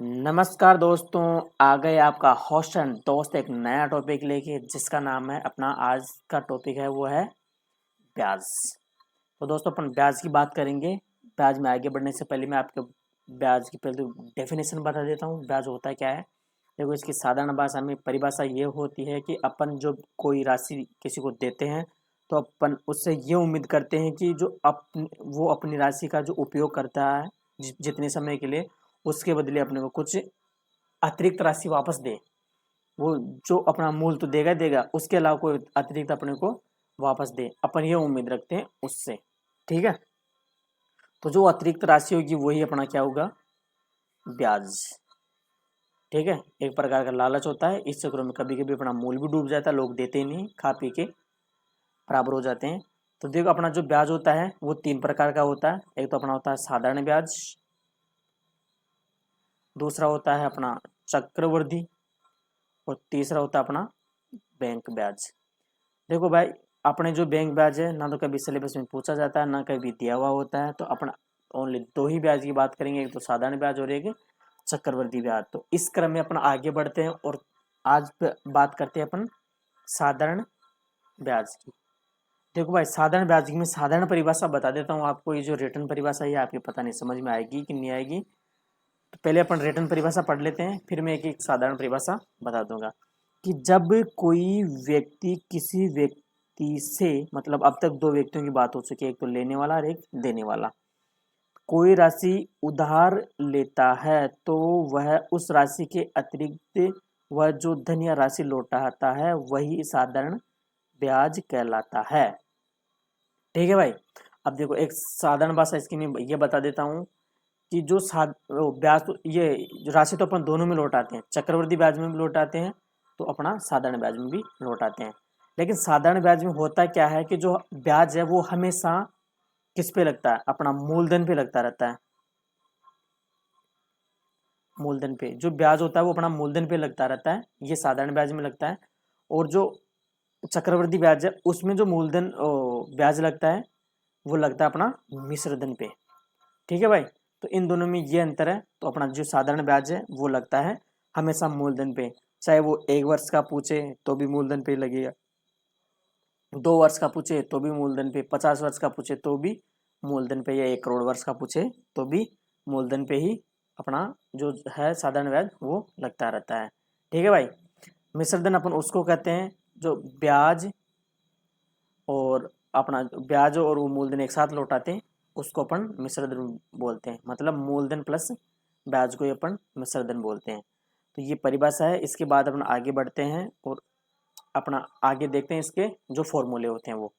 नमस्कार दोस्तों, आ गए आपका होस्ट एंड दोस्त एक नया टॉपिक लेके जिसका नाम है अपना आज का टॉपिक है वो है ब्याज। तो दोस्तों अपन ब्याज की बात करेंगे। ब्याज में आगे बढ़ने से पहले मैं आपको ब्याज की पहले तो डेफिनेशन बता देता हूँ। ब्याज होता क्या है? देखो, इसकी साधारण भाषा में परिभाषा ये होती है कि अपन जो कोई राशि किसी को देते हैं तो अपन उससे ये उम्मीद करते हैं कि वो अपनी राशि का जो उपयोग करता है जितने समय के लिए, उसके बदले अपने को कुछ अतिरिक्त राशि वापस दे। वो जो अपना मूल तो देगा देगा, उसके अलावा कोई अतिरिक्त अपने को वापस दे, अपन ये उम्मीद रखते हैं उससे। ठीक है, तो जो अतिरिक्त राशि होगी वही अपना क्या होगा? ब्याज। ठीक है, एक प्रकार का लालच होता है। इस चक्रों में कभी कभी अपना मूल भी डूब जाता है, लोग देते ही नहीं, खा पी के बराबर हो जाते हैं। तो देखो, अपना जो ब्याज होता है वो तीन प्रकार का होता है। एक तो अपना होता है साधारण ब्याज, दूसरा होता है अपना चक्रवृद्धि, और तीसरा होता है अपना बैंक ब्याज। देखो भाई, अपने जो बैंक ब्याज है ना तो कभी सिलेबस में पूछा जाता है ना कभी दिया हुआ होता है, तो अपना ओनली दो ही ब्याज की बात करेंगे, एक तो साधारण ब्याज और एक चक्रवृद्धि ब्याज। तो इस क्रम में अपना आगे बढ़ते हैं और आज बात करते हैं अपन साधारण ब्याज की। देखो भाई, साधारण ब्याज की मैं साधारण परिभाषा बता देता हूँ आपको। ये जो रिटर्न परिभाषा है आपके पता नहीं समझ में आएगी कि नहीं आएगी, तो पहले अपन रिटर्न परिभाषा पढ़ लेते हैं, फिर मैं एक एक साधारण परिभाषा बता दूंगा। कि जब कोई व्यक्ति किसी व्यक्ति से, मतलब अब तक दो व्यक्तियों की बात हो चुकी है, एक तो लेने वाला और एक देने वाला, कोई राशि उधार लेता है तो वह उस राशि के अतिरिक्त वह जो धन या राशि लौटाता है वही साधारण ब्याज कहलाता है। ठीक है भाई, अब देखो एक साधारण भाषा इसकी मैं ये बता देता हूँ कि ब्याज तो ये जो राशि तो अपन दोनों में लौटाते हैं, चक्रवृद्धि ब्याज में भी लौटाते हैं तो अपना साधारण ब्याज में भी लौटाते हैं। लेकिन साधारण ब्याज में होता क्या है कि जो ब्याज है वो हमेशा किस पे लगता है? अपना मूलधन पे लगता रहता है। मूलधन पे जो ब्याज होता है वो अपना मूलधन पे लगता रहता है, ये साधारण ब्याज में लगता है। और जो चक्रवृद्धि ब्याज है उसमें जो मूलधन ब्याज लगता है वो लगता है अपना मिश्र धन पे। ठीक है भाई, तो इन दोनों में ये अंतर है। तो अपना जो साधारण ब्याज है वो लगता है हमेशा मूलधन पे, चाहे वो 1 वर्ष का पूछे तो भी मूलधन पे लगेगा, 2 वर्ष का पूछे तो भी मूलधन पे, 50 वर्ष का पूछे तो भी मूलधन पे, या 1 करोड़ वर्ष का पूछे तो भी मूलधन पे ही अपना जो है साधारण ब्याज वो लगता रहता है। ठीक है भाई, मिश्र धन अपन उसको कहते हैं जो ब्याज और वो मूलधन एक साथ लौटाते हैं, उसको अपन मिश्र धन बोलते हैं। मतलब मूलधन प्लस ब्याज को ही अपन मिश्र धन बोलते हैं। तो ये परिभाषा है। इसके बाद अपन आगे बढ़ते हैं और अपना आगे देखते हैं इसके जो फॉर्मूले होते हैं वो।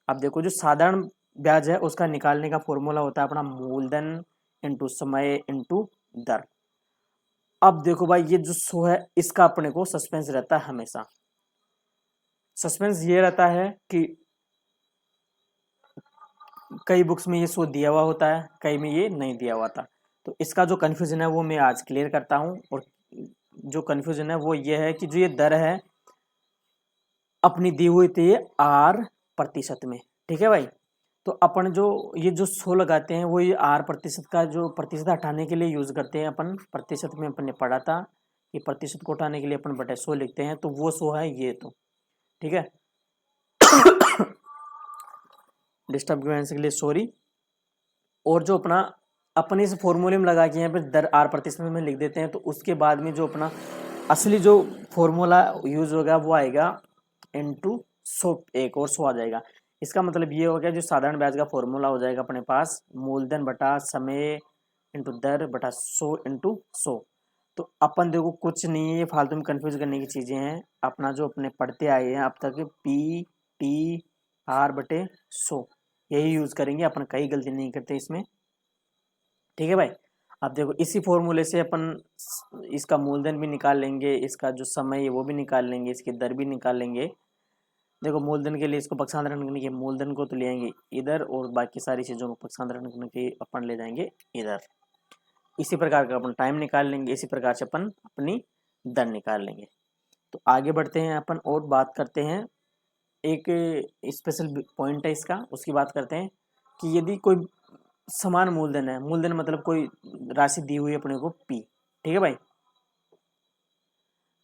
अब देखो, जो साधारण ब्याज है उसका निकालने का फॉर्मूला होता है अपना मूलधन इंटू समय इंटू दर। अब देखो भाई, ये जो सो है इसका अपने को सस्पेंस रहता है हमेशा। सस्पेंस ये रहता है कि कई बुक्स में ये शो दिया हुआ होता है, कई में ये नहीं दिया हुआ था। तो इसका जो कन्फ्यूजन है वो मैं आज क्लियर करता हूँ। और जो कन्फ्यूजन है वो ये है कि जो ये दर है अपनी दी हुई थी 8% में। ठीक है भाई, तो अपन जो ये जो 100 लगाते हैं वो ये 8% का जो प्रतिशत हटाने के लिए यूज करते हैं अपन। प्रतिशत में अपन ने पढ़ा था कि प्रतिशत को हटाने के लिए अपन बटे 100 लिखते हैं, तो वो 100 है ये। तो ठीक है, डिस्टर्बेंस के लिए सॉरी। और जो अपना अपने इस फॉर्मूले में लगा के यहाँ पे दर 8% में लिख देते हैं, तो उसके बाद में जो अपना असली जो फॉर्मूला यूज होगा वो आएगा इंटू 100, एक और 100 आ जाएगा। इसका मतलब ये हो गया, जो साधारण ब्याज का फॉर्मूला हो जाएगा अपने पास मूलधन बटा समय इंटू दर बटा 100 इंटू 100। तो अपन देखो कुछ नहीं है, ये फालतू में कंफ्यूज करने की चीजें हैं। अपना जो अपने पढ़ते आए हैं अब तक पी टी आर बटे 100 यही यूज करेंगे अपन, कई गलती नहीं करते इसमें। ठीक है भाई, अब देखो इसी फॉर्मूले से अपन इसका मूलधन भी निकाल लेंगे, इसका जो समय है वो भी निकाल लेंगे, इसकी दर भी निकाल लेंगे। देखो, मूलधन के लिए इसको पक्षांतरण करने के मूलधन को तो ले आएंगे इधर, और बाकी सारी चीज़ों को पक्षांतरण करने के अपन ले जाएंगे इधर। इसी प्रकार का अपन टाइम निकाल लेंगे, इसी प्रकार से अपन अपनी दर निकाल लेंगे। तो आगे बढ़ते हैं अपन और बात करते हैं, एक स्पेशल पॉइंट है इसका, उसकी बात करते हैं कि यदि कोई समान मूलधन है, मूलधन मतलब कोई राशि दी हुई है अपने को पी, ठीक है भाई,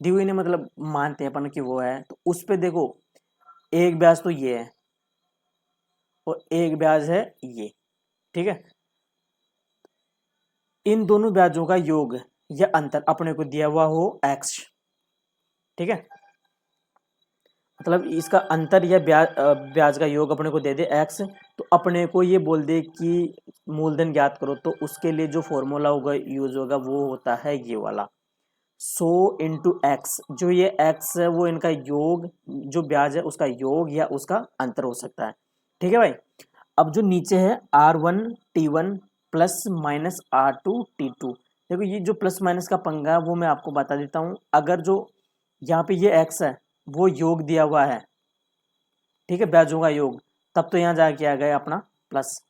दी हुई ने मतलब मानते हैं अपन कि वो है, तो उस पे देखो एक ब्याज तो ये है और एक ब्याज है ये, ठीक है। इन दोनों ब्याजों का योग या अंतर अपने को दिया हुआ हो x, ठीक है, मतलब इसका अंतर या ब्याज का योग अपने को दे दे x, तो अपने को ये बोल दे कि मूलधन ज्ञात करो, तो उसके लिए जो फॉर्मूला होगा यूज होगा वो होता है ये वाला 100 इंटू एक्स। जो ये x है वो इनका योग, जो ब्याज है उसका योग या उसका अंतर हो सकता है, ठीक है भाई। अब जो नीचे है R1T1 प्लस माइनस R2T2, देखो ये जो प्लस माइनस का पंगा है वो मैं आपको बता देता हूँ। अगर जो यहाँ पे ये x है वो योग दिया हुआ है, ठीक है, ब्याजों का योग, तब तो यहाँ जाके आ गया अपना प्लस।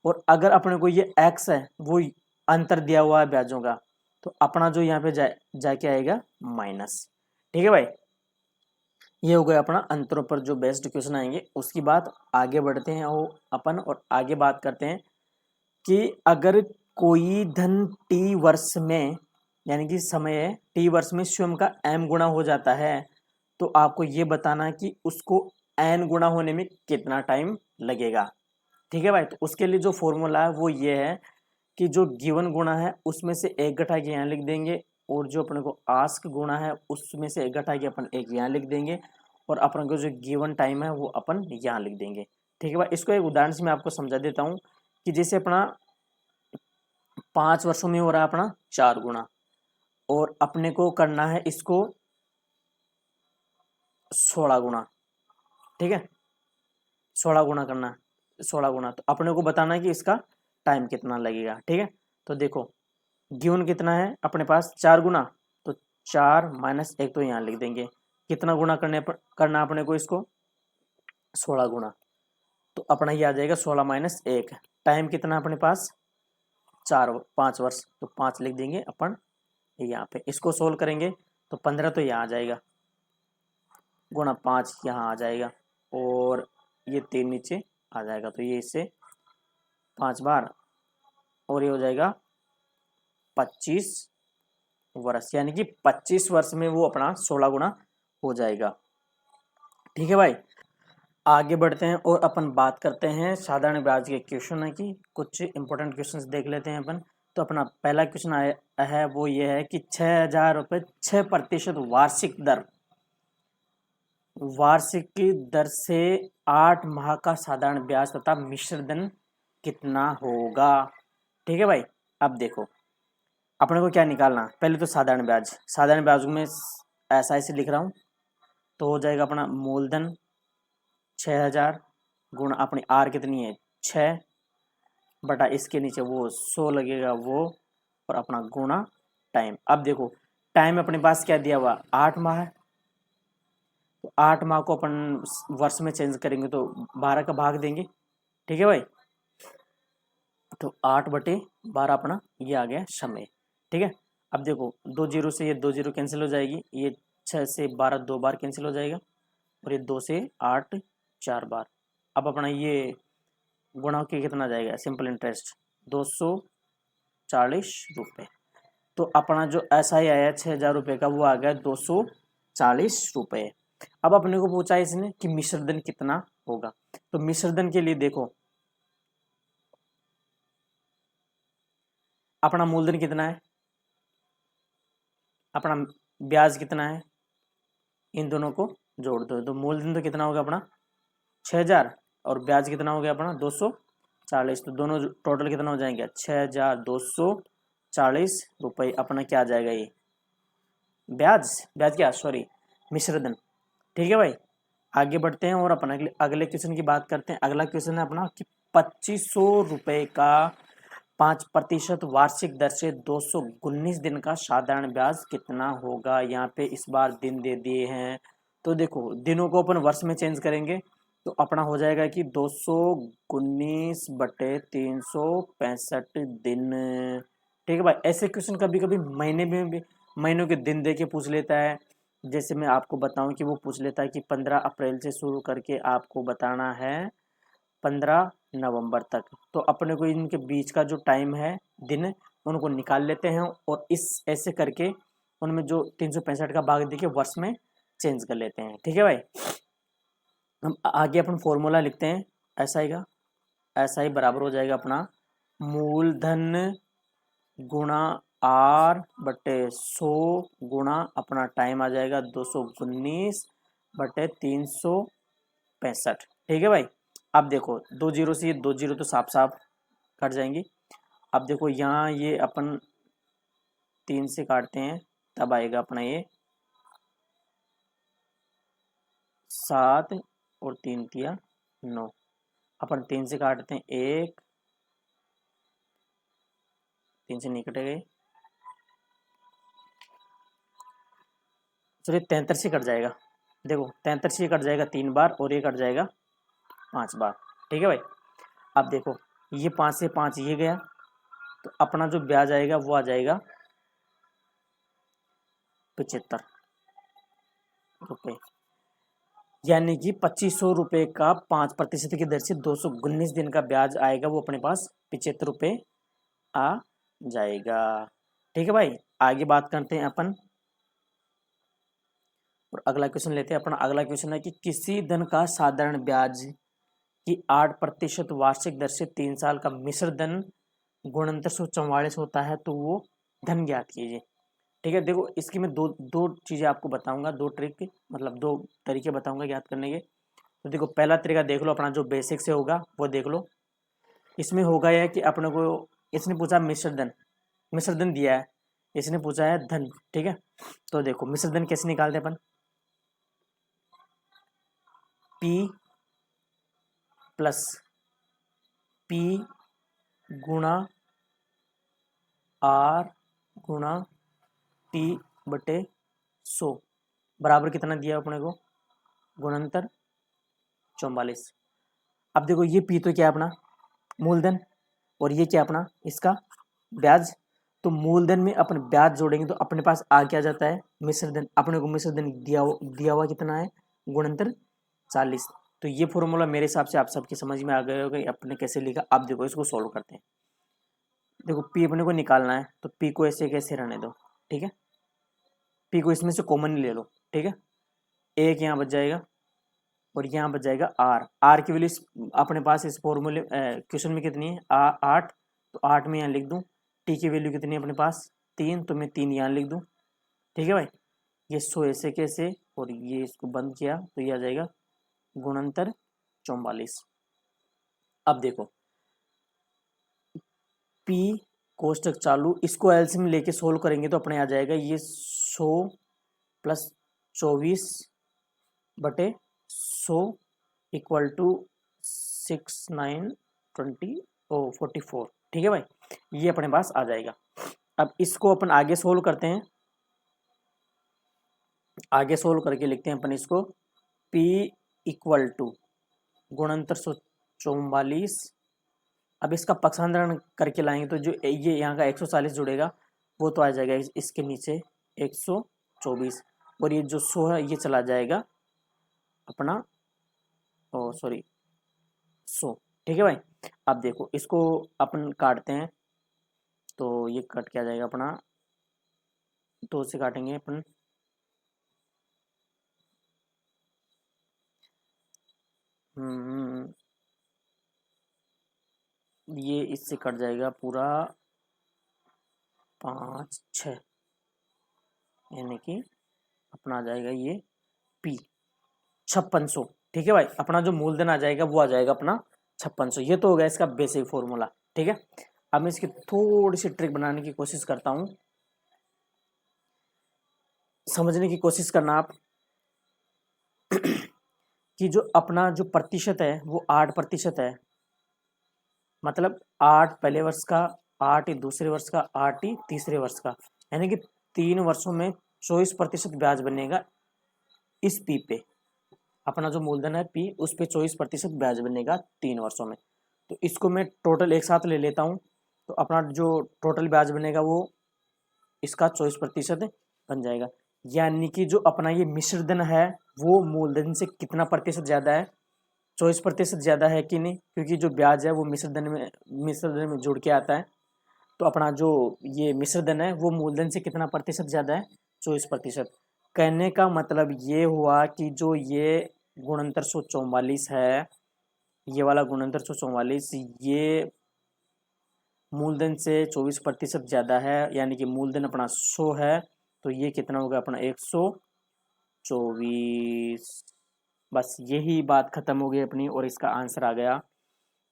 और अगर अपने को ये x है वो अंतर दिया हुआ है ब्याजों का, तो अपना जो यहाँ पे जाके आएगा माइनस, ठीक है भाई। ये हो गया अपना अंतरों पर जो बेस्ड क्वेश्चन आएंगे। उसकी बात आगे बढ़ते हैं वो अपन, और आगे बात करते हैं कि अगर कोई धन t वर्ष में, यानी कि समय t वर्ष में स्वयं का m गुणा हो जाता है, तो आपको ये बताना कि उसको n गुणा होने में कितना टाइम लगेगा, ठीक है भाई। तो उसके लिए जो फॉर्मूला है वो ये है कि जो गिवन गुणा है उसमें से एक घटा के यहाँ लिख देंगे, और जो अपने को आस्क गुणा है उसमें से एक घटा के अपन एक यहाँ लिख देंगे, और अपन को जो गिवन टाइम है वो अपन यहाँ लिख देंगे, ठीक है भाई। इसको एक उदाहरण से मैं आपको समझा देता हूँ कि जैसे अपना 5 वर्षों में हो रहा है अपना 4 गुणा, और अपने को करना है इसको 16 गुणा, ठीक है, 16 गुणा करना है, 16 गुणा, तो अपने को बताना है कि इसका टाइम कितना लगेगा, ठीक है। तो देखो गिवन कितना है अपने पास 4 गुना, तो 4 माइनस 1 तो यहाँ लिख देंगे, कितना गुना करना अपने को इसको 16 गुना, तो अपना ये आ जाएगा 16 माइनस 1। टाइम कितना अपने पास 5 वर्ष, तो 5 लिख देंगे अपन यहाँ पे। इसको सोल्व करेंगे तो 15 तो यहाँ आ जाएगा, गुना 5 यहाँ आ जाएगा, और ये 3 नीचे आ जाएगा, तो ये इससे 5 बार, और ये हो जाएगा 25 वर्ष, यानी कि 25 वर्ष में वो अपना 16 गुना हो जाएगा, ठीक है भाई। आगे बढ़ते हैं और अपन बात करते हैं साधारण ब्याज के क्वेश्चन की, कुछ इंपॉर्टेंट क्वेश्चन देख लेते हैं अपन। तो अपना पहला क्वेश्चन आया है वो ये है कि 6,000 रुपये 6% वार्षिक दर से 8 माह का साधारण ब्याज तथा मिश्र धन कितना होगा, ठीक है भाई। अब देखो अपने को क्या निकालना, पहले तो साधारण ब्याज में ऐसा ऐसे लिख रहा हूँ, तो हो जाएगा अपना मूलधन 6,000 गुणा अपनी आर कितनी है 6 बटा इसके नीचे वो 100 लगेगा वो, और अपना गुणा टाइम। अब देखो टाइम अपने पास क्या दिया हुआ 8 माह है, तो 8 माह को अपन वर्ष में चेंज करेंगे तो 12 का भाग देंगे, ठीक है भाई। तो 8/12 अपना ये आ गया समय, ठीक है। अब देखो 2 जीरो से ये 2 जीरो कैंसिल हो जाएगी, ये 6 से 12 2 बार कैंसिल हो जाएगा, और ये 2 से 8 4 बार। अब अपना ये गुणा के कितना जाएगा, सिंपल इंटरेस्ट 240 रुपये। तो अपना जो ऐसा ही आया 6,000 रुपये का वो आ गया 240 रुपये। अब अपने को पूछा इसने कि मिश्रधन कितना होगा, तो मिश्रधन के लिए देखो अपना मूलधन कितना है, अपना ब्याज कितना है, इन दोनों को जोड़ दो, तो मूलधन तो कितना होगा अपना 6,000, और ब्याज कितना हो गया अपना 240, तो दोनों टोटल कितना हो जाएंगे 6,240 रुपये। अपना क्या आ जाएगा ये ब्याज क्या सॉरी मिश्रधन, ठीक है भाई। आगे बढ़ते हैं और अपना अगले क्वेश्चन की बात करते हैं। अगला क्वेश्चन है अपना कि 2500 रुपये का 5% वार्षिक दर से 219 दिन का साधारण ब्याज कितना होगा। यहाँ पे इस बार दिन दे दिए हैं, तो देखो दिनों को अपन वर्ष में चेंज करेंगे तो अपना हो जाएगा कि 219/365 दिन, ठीक है भाई। ऐसे क्वेश्चन कभी कभी महीने में भी, महीनों के दिन दे के पूछ लेता है। जैसे मैं आपको बताऊं कि वो पूछ लेता है कि 15 अप्रैल से शुरू करके आपको बताना है 15 नवंबर तक, तो अपने को इनके बीच का जो टाइम है दिन उनको निकाल लेते हैं और इस ऐसे करके उनमें जो 365 का भाग देके वर्ष में चेंज कर लेते हैं। ठीक है भाई, हम आगे अपन फॉर्मूला लिखते हैं SI का। SI बराबर हो जाएगा अपना मूलधन गुणा R बटे 100 गुणा अपना टाइम आ जाएगा 219/365। ठीक है भाई, अब देखो 2 जीरो से 2 जीरो तो साफ साफ कट जाएंगी। अब देखो यहाँ ये अपन 3 से काटते हैं तब आएगा अपना ये 7 और 3 तिया 9। अपन 3 से काटते हैं 1, 3 से नहीं कटेगा, चलिए 73 से कट जाएगा। देखो 73 से कट जाएगा 3 बार और ये कट जाएगा 5 बार। ठीक है भाई, अब देखो ये 5 से 5 ये गया तो अपना जो ब्याज आएगा वो आ जाएगा 75 रुपये, यानी कि 2500 रुपये का 5% की दर से 219 दिन का ब्याज आएगा, वो अपने पास 75 रुपये आ जाएगा। ठीक है भाई, आगे बात करते हैं अपन और अगला क्वेश्चन लेते हैं। अपना अगला क्वेश्चन है कि किसी धन का साधारण ब्याज की 8% वार्षिक दर से 3 साल का मिश्र धन गुणनतर 144 होता है, तो वो धन ज्ञात कीजिए। ठीक है, देखो इसकी मैं दो चीज़ें आपको बताऊंगा, 2 ट्रिक मतलब 2 तरीके बताऊंगा याद करने के। तो देखो पहला तरीका देख लो, अपना जो बेसिक से होगा वो देख लो। इसमें होगा यह कि अपने को इसने पूछा मिश्र धन दिया है, इसने पूछा है धन। ठीक है, तो देखो मिश्र धन कैसे निकालते हैं अपन, P प्लस P गुणा R गुणा P बटे 100 बराबर कितना दिया अपने को, गुणनतर 44। अब देखो ये P तो क्या है अपना मूलधन और ये क्या अपना इसका ब्याज। तो मूलधन में अपन ब्याज जोड़ेंगे तो अपने पास आ क्या जाता है मिश्र धन। अपने को मिश्र धन दिया हुआ कितना है, गुणनतर 40। तो ये फॉर्मूला मेरे हिसाब से आप सबकी समझ में आ गए होगा अपने कैसे लिखा। अब देखो इसको सॉल्व करते हैं। देखो P अपने को निकालना है तो P को ऐसे कैसे रहने दो। ठीक है, P को इसमें से कॉमन ले लो। ठीक है, एक यहाँ बच जाएगा और यहाँ बच जाएगा R की वैल्यू अपने पास इस फॉर्मूले क्वेश्चन में कितनी है 8, तो 8 में यहाँ लिख दूँ। T की वैल्यू कितनी है अपने पास 3, तो मैं 3 यहाँ लिख दूँ। ठीक है भाई, ये 100 ऐसे कैसे और ये इसको बंद किया तो ये आ जाएगा गुणनतर 44। अब देखो P कोष्टक चालू, इसको एलसीएम लेके सोल्व करेंगे तो अपने आ जाएगा ये 100 प्लस 24 बटे 100 इक्वल टू 44। ठीक है भाई, ये अपने पास आ जाएगा। अब इसको अपन आगे सोल्व करते हैं, आगे सोल्व करके लिखते हैं अपन इसको P इक्वल टू गुणनतर 144। अब इसका पक्षांतरण करके लाएंगे तो जो ये यहाँ का 140 जुड़ेगा वो तो आ जाएगा इसके नीचे 124 और ये जो 100 है ये चला जाएगा अपना 100। ठीक है भाई, अब देखो इसको अपन काटते हैं तो ये कट के आ जाएगा अपना 2 से काटेंगे अपन ये इससे कट जाएगा पूरा 5 6, यानी कि अपना आ जाएगा ये P 5600। ठीक है भाई, अपना जो मूलधन आ जाएगा वो आ जाएगा अपना 5600। ये तो हो गया इसका बेसिक फॉर्मूला। ठीक है, अब मैं इसकी थोड़ी सी ट्रिक बनाने की कोशिश करता हूँ, समझने की कोशिश करना आप कि जो अपना जो प्रतिशत है वो 8% है, मतलब 8 पहले वर्ष का, 8 दूसरे वर्ष का, 8 तीसरे वर्ष का, यानी कि 3 वर्षों में 24% ब्याज बनेगा इस P पे। अपना जो मूलधन है P उस पे 24% ब्याज बनेगा 3 वर्षों में। तो इसको मैं टोटल एक साथ ले लेता हूँ तो अपना जो टोटल ब्याज बनेगा वो इसका 24% बन जाएगा। यानी कि जो अपना ये मिश्रधन है वो मूलधन से कितना प्रतिशत ज़्यादा है, 24% ज़्यादा है कि नहीं, क्योंकि जो ब्याज है वो मिश्रधन में जुड़ के आता है। तो अपना जो ये मिश्रधन है वो मूलधन से कितना प्रतिशत ज़्यादा है, 24%। कहने का मतलब ये हुआ कि जो ये गुणनतर 144 है, ये वाला गुणनतर 144, ये मूलधन से 24% ज़्यादा है, यानी कि मूलधन अपना 100 है, तो ये कितना होगा अपना 124। बस यही बात खत्म हो गई अपनी, और इसका आंसर आ गया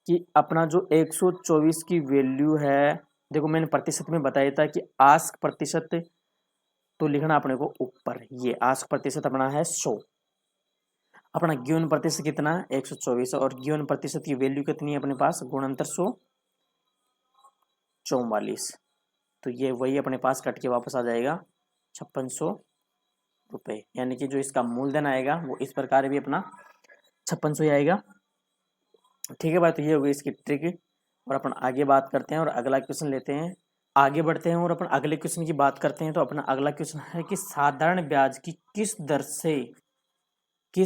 कि अपना जो 124 की वैल्यू है, देखो मैंने प्रतिशत में बताया था कि आस्क प्रतिशत तो लिखना अपने को ऊपर, ये आस्क प्रतिशत अपना है 100, अपना गिवन प्रतिशत कितना है 124, और गिवन प्रतिशत की वैल्यू कितनी है अपने पास, गुणनतर 144। तो ये वही अपने पास कट के वापस आ जाएगा 5600 रुपये, यानी कि जो इसका मूलधन आएगा वो इस प्रकार भी अपना 5600 ही आएगा। ठीक है भाई, तो ये हो गई इसकी ट्रिक, और अपन आगे बात करते हैं और अगला क्वेश्चन लेते हैं, आगे बढ़ते हैं और अपन अगले क्वेश्चन की बात करते हैं। तो अपना अगला क्वेश्चन है कि साधारण ब्याज की किस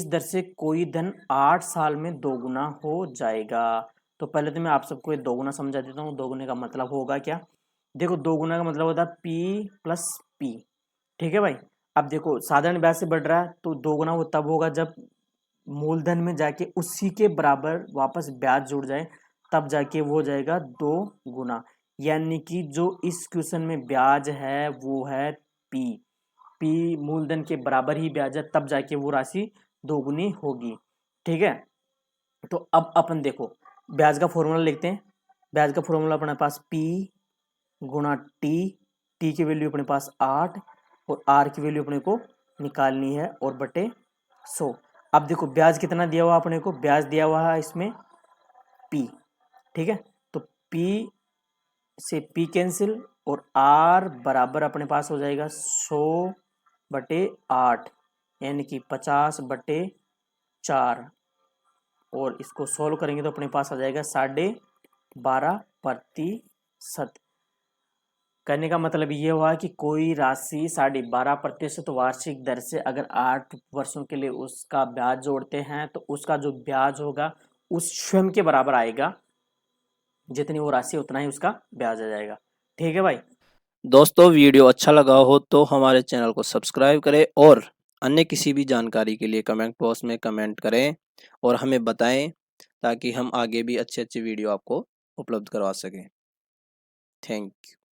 दर से कोई धन 8 साल में दोगुना हो जाएगा। तो पहले तो मैं आप सबको ये दोगुना समझा देता हूँ, दोगुने का मतलब होगा क्या। देखो दोगुना का मतलब होता है P प्लस P। ठीक है भाई, अब देखो साधारण ब्याज से बढ़ रहा है तो दोगुना वो तब होगा जब मूलधन में जाके उसी के बराबर वापस ब्याज जुड़ जाए, तब जाके वो हो जाएगा 2 गुना। यानी कि जो इस क्वेश्चन में ब्याज है वो है पी मूलधन के बराबर ही ब्याज है, तब जाके वो राशि 2 गुनी होगी। ठीक है, तो अब अपन देखो ब्याज का फॉर्मूला लिखते हैं। ब्याज का फॉर्मूला अपने पास P गुणा टी की वैल्यू अपने पास 8, और R की वैल्यू अपने को निकालनी है, और बटे 100। अब देखो ब्याज कितना दिया हुआ अपने को, ब्याज दिया हुआ है इसमें P। ठीक है, तो P से P कैंसिल, और R बराबर अपने पास हो जाएगा 100/8, यानी कि 50/4, और इसको सोल्व करेंगे तो अपने पास आ जाएगा 12.5%। कहने का मतलब ये हुआ कि कोई राशि 12.5% वार्षिक दर से अगर 8 वर्षों के लिए उसका ब्याज जोड़ते हैं, तो उसका जो ब्याज होगा उस स्वयं के बराबर आएगा, जितनी वो राशि उतना ही उसका ब्याज आ जाएगा। ठीक है भाई, दोस्तों वीडियो अच्छा लगा हो तो हमारे चैनल को सब्सक्राइब करें, और अन्य किसी भी जानकारी के लिए कमेंट बॉक्स में कमेंट करें और हमें बताएं, ताकि हम आगे भी अच्छे अच्छे वीडियो आपको उपलब्ध करवा सकें। Thank you.